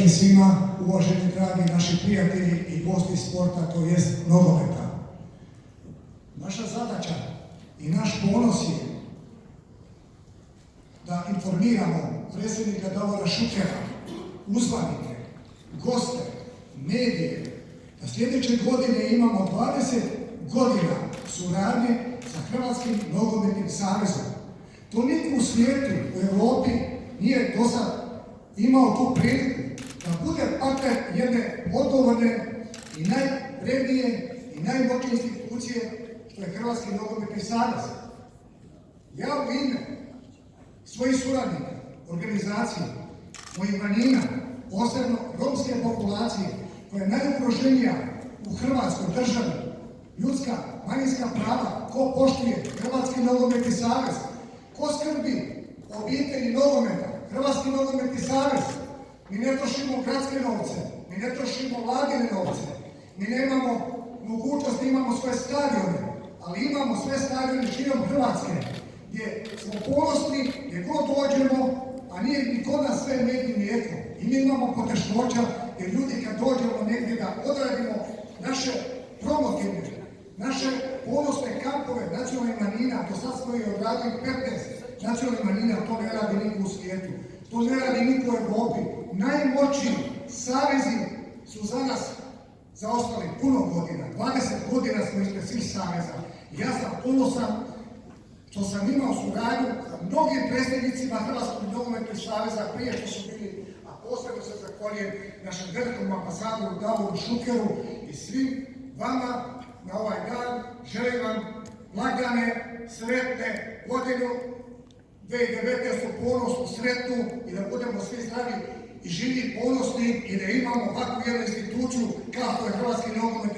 večer svima, uvaženi dragi naši prijatelji i gosti sporta, to jest nogometa. Naša zadaća i naš ponos je da informiramo predsjednika Davora Šukera, uzvanike, goste, medije, da sljedeće godine imamo 20 godina suradnje sa Hrvatskim nogometnim savezom. To niko u svijetu, u Europi nije do sad imao tu priliku da bude partner jedne odgovorne i najvrednije i najmoćnije institucije što je Hrvatski nogometni savez. Ja u ime svojih suradnika, organizacije, mojih manjina, posebno romske populacije, koja je najugroženija u Hrvatskoj državi, ljudska, manjinska prava, ko poštuje Hrvatski nogometni savez, ko skrbi o obitelji nogometa, Hrvatski nogometni savez. Mi ne trošimo gradske novce, mi ne trošimo vladine novce, mi nemamo mogućnosti, imamo svoje stadione, ali imamo sve stadione širom Hrvatske, gdje smo ponosni, gdje god dođemo, a nije ni kod nas sve med i mlijeko. I mi imamo poteškoća, jer ljudi kad dođemo negdje da odradimo naše promotivne, naše ponosne kampove nacionalnih manjina, do sad smo i odradili 15 nacionalnih manjina, to ne radi niko u svijetu, to ne radi niko u Europi. Najmoćniji savezi su za nas zaostali puno godina, 20 godina smo ispred svih saveza. Ja sam ponosan što sam imao suradnju sa mnogim predsjednicima Hrvatskog nogometnog saveza prije što su bili, a posebno se zahvaljujem našem velikom ambasadoru Davoru Šukeru i svim vama na ovaj dan. Želim vam blagdane, sretne godinu 2019. ponosnu, sretnu i da budemo svi zdravi i živi ponosni i da imamo ovakvu jednu instituciju kao što je Hrvatski nogometni